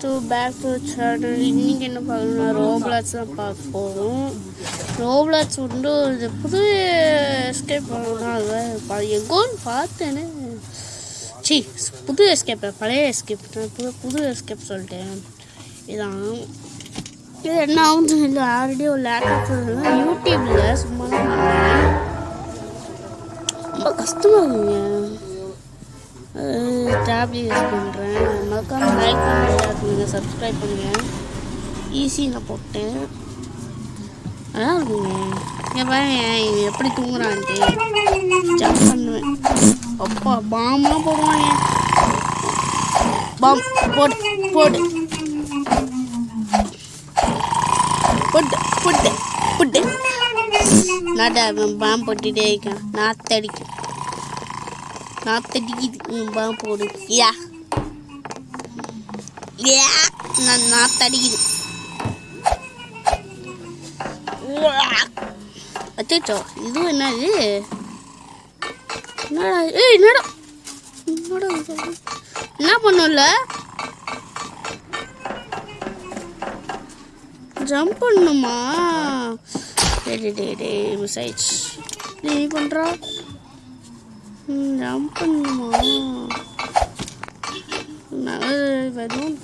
To back to channel. இன்றைக்கி என்ன பார்க்கணும்னா ரோப்ளாக்ஸ் தான் பார்க்க போகிறோம். ரோப்ளாக்ஸ் வந்து இது புது எஸ்கேப் பண்ணணும்னா அது எங்கோன்னு பார்த்தேன்னு புது எஸ்கேப் பழைய எஸ்கேப் புது எஸ்கேப் சொல்லிட்டேன். இதான் இது என்ன ஆகுது இல்லை ஆல்ரெடி ஒரு லேப்டாப் யூடியூப்பில் சும்மா தான் பண்ணேன். ரொம்ப கஷ்டமாக இருக்குங்க. டேப்லெட் யூஸ் பண்ணுறேன். மறக்காம லைக் பண்ணுங்க, சப்ஸ்கிரைப் பண்ணுங்கள். ஈஸி நான் போட்டேன். அதான் இருக்குங்க. இங்கே பாருங்க இது எப்படி தூங்குறான்ட்டு ஜம்ப் பண்ணுவேன். அப்பா பாம்லாம் போடுவாங்க. பாம் போடு போடு புட்டு புட்டு புட்டு நாட்டை பாம் போட்டுகிட்டே இருக்கேன். நாத்தடிக்குது பாம் போடு. யா யா நான் நாத்தடிக்குது. அச்சோ இதுவும் என்னது? என்னடா என்னடா என்னடா என்ன பண்ணும்ல ஜம்ப் பண்ணுமா? டே மிஸ் நீ பண்ணுறா ஜம்ப் பண்ணுமா? வெறும்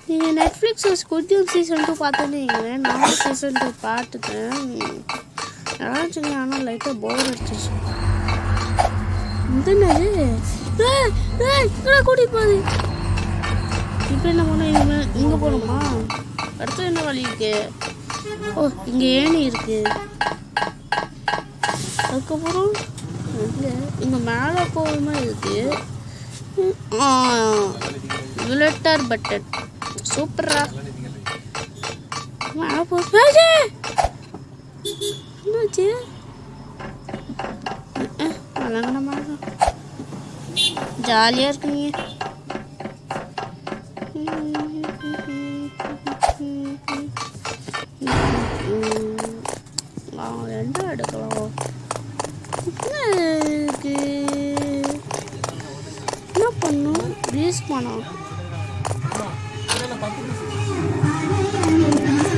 நீங்கள் நெட்ஃப்ளிக்ஸில் ஸ்குவிட் கேம் சீசன் 2 பார்த்துருந்தீங்க. நான் சீசன் 2 பார்த்துட்டேன். நல்லா இருந்துச்சுங்க. ஆனால் லைட்டாக போர் அடிச்சிச்சு. என்னது கூட்டிகிட்டு போகுது. இப்போ என்ன பண்ண? இங்கே போகணுமா? அடுத்து என்ன வழி இருக்கு? ஓ இங்கே ஏணி இருக்கு. அதுக்கப்புறம் இங்கே மேலே போகணுமா இருக்கு. விலட்டர் பட்டன் சூப்பரா மேலே போச்சு. என்னாச்சு? வழங்கணுமா? ஜாலியாக இருக்குங்க. ரெண்டா எடுக்கலாம். என்ன பண்ணும்? ரீஸ் பண்ணோம்.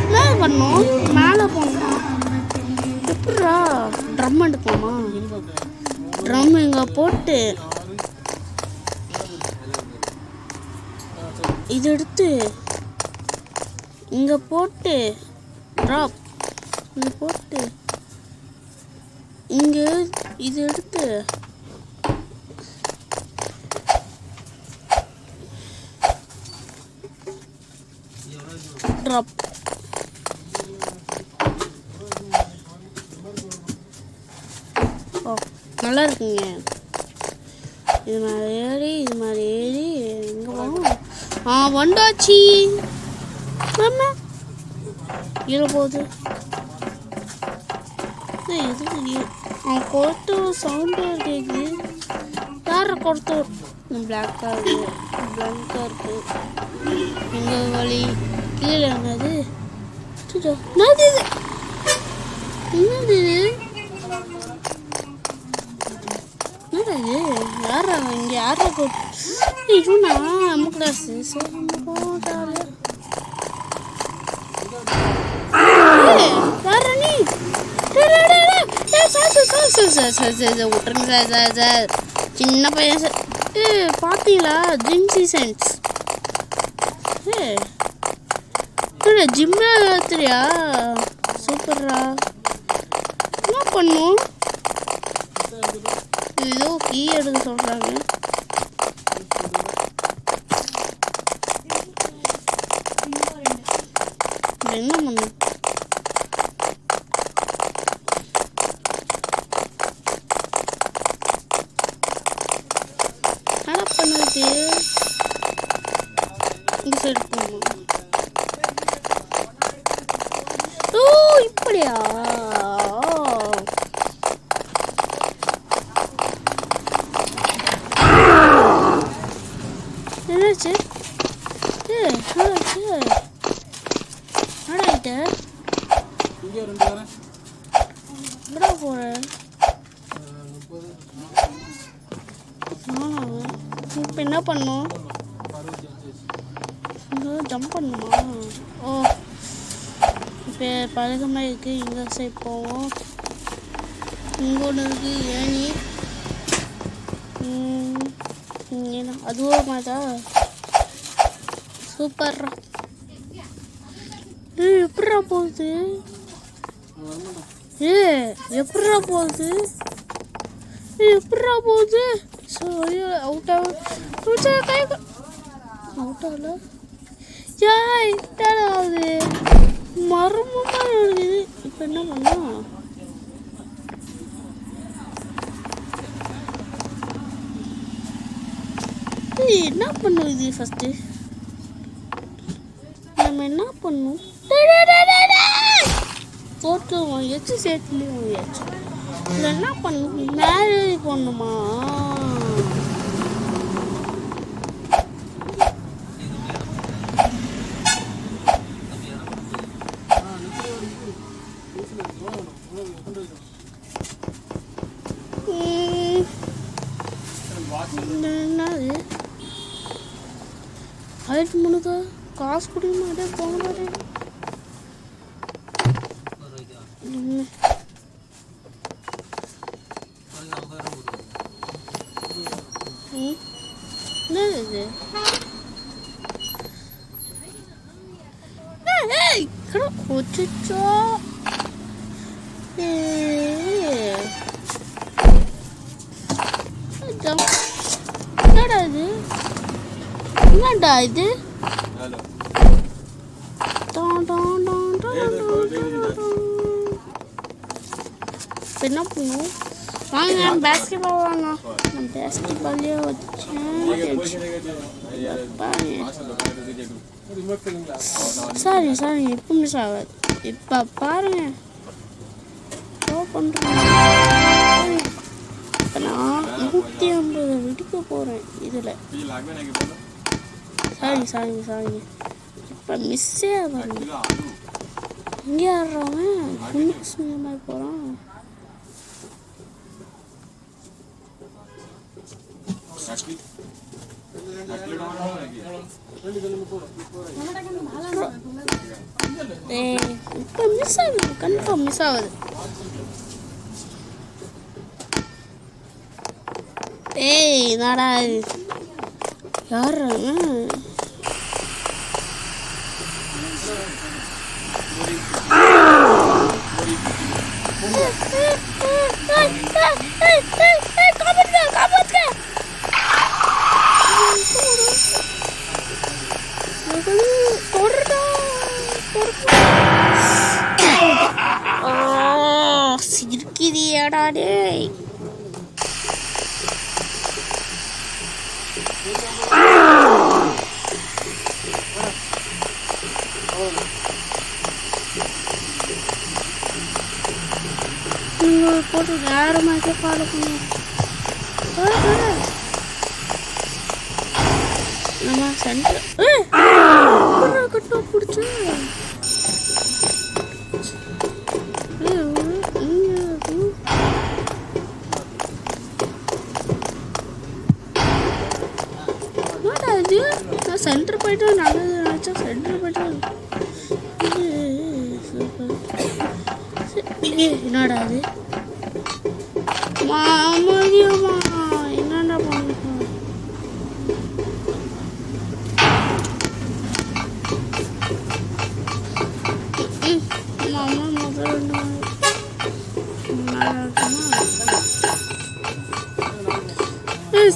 என்ன பண்ணும்? மேலே போகணும். எப்படா ட்ரம் எடுப்போமா? ட்ரம் இங்கே போட்டு இது எடுத்து இங்கே போட்டு ட்ராப் இங்கே போட்டு இங்கே இது எடுத்து ட்ராப். ஓ நல்லா இருக்குங்க. இது மாதிரி ஏறி எங்கே போகணும்? வந்தாச்சு. ஆமா கீழே போகுது. எது கொடுத்து சவுண்டு கேட்குது. யாரை கொடுத்து? பிளாக்காக இருக்கு. எங்கள் வழி கீழே என்னது? என்னது என்னது? என்னது? யாரா இங்கே யாரை கொடுத்து? இதுனா நம்ம கிளாஸு. யாரா நீ? விட்டுருங்க சார். சின்ன பையன் சார். பார்த்தீங்களா ஜிம் சீசன்ஸ்? ஜிம்மில் ஏற்றுறியா? சூப்பர்ரா. என்ன பண்ணும்? ஏதோ கீ எடுக்க சொல்கிறாங்க. என்ன பண்ணும்? என்ன பண்ணுது? இந்த சைடு போகணும். ஓ இப்படியா? என்னாச்சு? போகிறேன். இப்போ என்ன பண்ணும்? ஜம்ப் பண்ணுமா? ஓ, இப்போ பழக மாதிரி இருக்குது. இங்கே சைட் போவோம். இங்கே ஒன்று இருக்குது ஏனி. ஏன்னா அதுவும் மாதா சூப்பர். எப்படா போகுது? எப்படா போகுது? எப்படா போகுது? அவுட் ஆகல. ஆகுது மர்மமா இருக்குது. இப்போ என்ன பண்ணோம்? என்ன பண்ணும் இது? ஃபஸ்ட்டு நம்ம என்ன பண்ணும்? போட்டு வாங்கியாச்சு, சேர்த்துலேயும் வாங்கியாச்சு. இதில் என்ன பண்ணும்? மேலே போடணுமா? என்னது ஆயிரத்தி முந்நூறு காசு கொடுக்க மாட்டேன், போக மாட்டேன். என்னது இது? கொச்சிச்சோ என்னடா இது? என்னடா இது? என்ன பண்ணும்? வாங்க பேஸ்கெட் பால் வாங்க. நான் பேஸ்கெட் பால்லே வச்சேன். சாரி இப்போ மிஸ் ஆகாது. இப்போ பாருங்க பண்ணுறேன். இப்போ நான் 150 வெடிக்க போகிறேன் இதில். சாரி இப்போ மிஸ்ஸே ஆகாது. இங்கே ஆடுறவன் குமிக்ஸ் மாதிரி போகிறான். இப்போ மிஸ் ஆகுது, கன்ஃபார்ம் மிஸ் ஆகுது. என்னடா யாரு? சிரிக்கிறியாடா டேய்? போட்டு வேற மாதிரி ஃபாலோ பண்ணுவோம். நம்ம சென்டர் கட்ட பிடிச்சி இது. நான் சென்டர் போயிட்டு நல்லது நினச்சா சென்டர் போயிட்டு என்னடா அது? மாமதியம்மா என்னடா பண்ணுறோம்? மாமா முதல்ல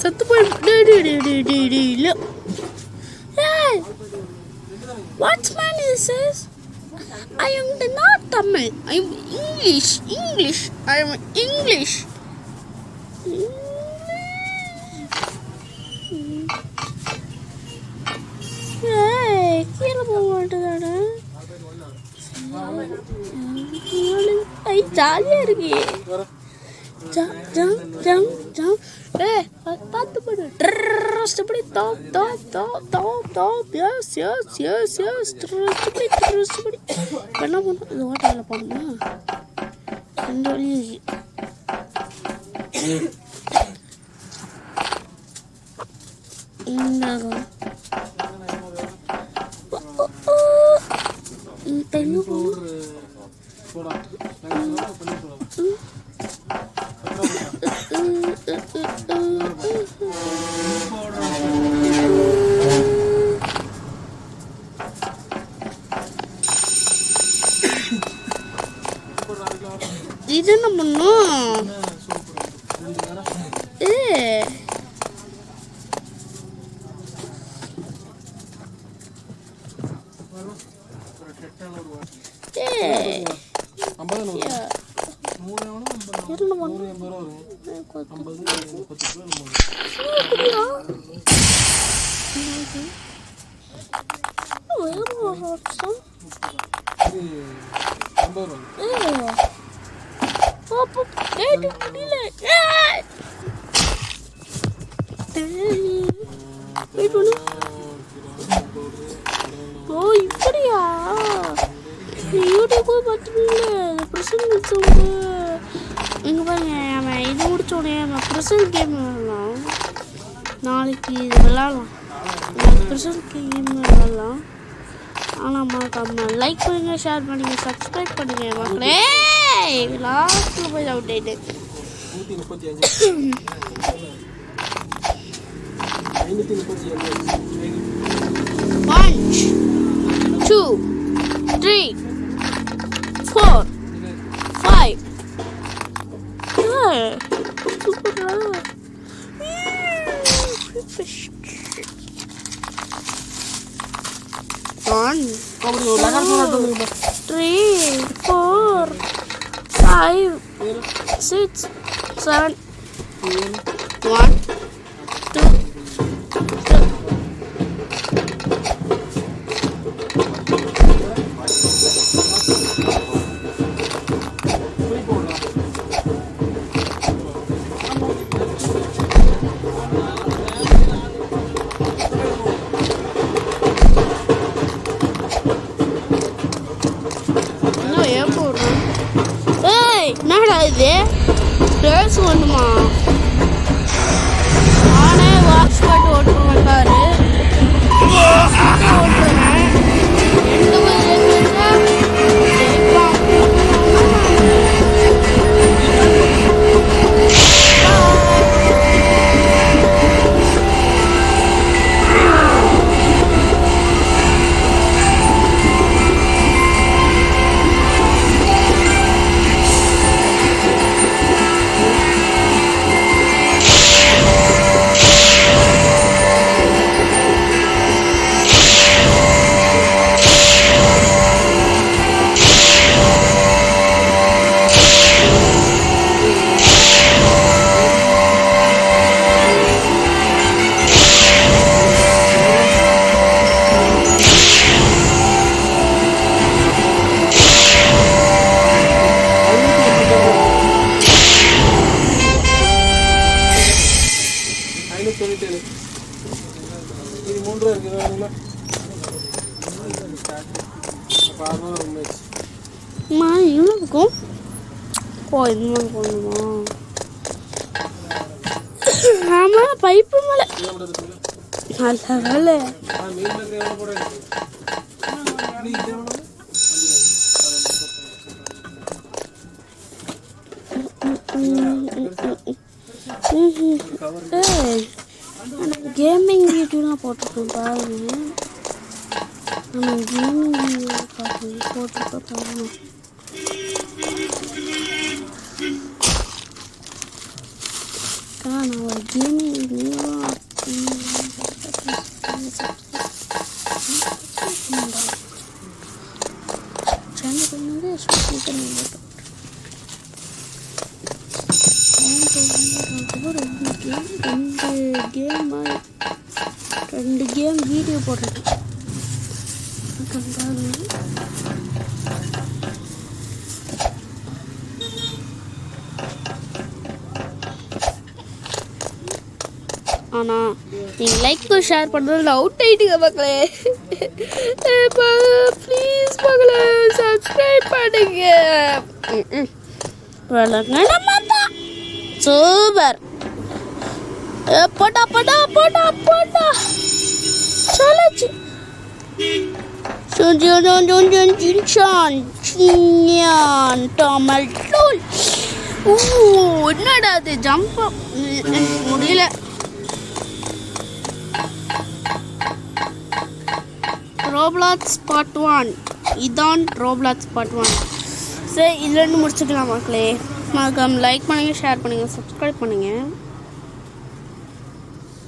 சத்து போய் இல்லை. What's man is this? I am not Tamil. I am English. I am English. Hey, kila போவாட்டதாடா. ஐ ஜாலியா இருக்கே. ஜம். பார்த்து போடு. இப்படி டாப். எஸ். இப்படி. என்ன பண்ணுறோம்? இந்த ஓட்டையில் போடணுமா? ரெண்டு வழி இது என்ன பண்ணும்? ஓ இப்படியா? யூடியூப் பார்த்துருக்கீங்களே ப்ரெசன்ட் இங்கே பாருங்க. நம்ம இது முடிச்சோடனே நம்ம ப்ரெசன்ட் கேம் விளாட்லாம். நாளைக்கு இது விளாட்லாம். ப்ரெசன்ட் கேம் விளாட்லாம். ஆனால் மறக்காம லைக் பண்ணுங்க, ஷேர் பண்ணுங்க, சப்ஸ்கிரைப் பண்ணுங்க மக்களே. லாஸ்ட்டில் போய் அவுட் ஆகிட்டு 1 2 3 4 5 1 3 4 5 6 7 1 2 என்னடா இது ரேஸ் ஒண்ணுமா? நானே வாட்ச் பாட்டு ஓட்டுற மாட்டாரு ஓட்டுறேன். 2 இருக்கும். ஓ இது மாதிரி போடணுமா? ஆமாம் பைப்பு மேலே நல்ல வேலை. கேமிங் வீடியோலாம் போட்டிருக்கேன் பாருங்க. நம்ம கேமிங் வீடியோ போட்டிருக்கேன் பாருங்க. நான் ஒரு கேமிங் வீடியோ சேனல் வந்து ரெண்டு கேம் வீடியோ போட்டிருக்கேன். ஆனால் நீங்கள் லைக் ஷேர் பண்ணுறது அவுட் ஆகிட்டுங்க மக்களே. ப்ளீஸ் மக்களே சப்ஸ்கிரைப் பண்ணுங்க. சூப்பர் போட்டா போட்டா போட்டா போட்டா. ஜின்சான் சின்யான் டொமேட்டோ. என்னடா அது ஜம்ப் முடியல. ரோப்ளாக்ஸ் பார்ட் 1 இதான் ரோப்ளாக்ஸ் பார்ட் 1. சரி இதுலேருந்து முடிச்சுக்கலாம் மக்களே. மறக்காம லைக் பண்ணுங்கள், ஷேர் பண்ணுங்கள், சப்ஸ்கிரைப் பண்ணுங்கள்.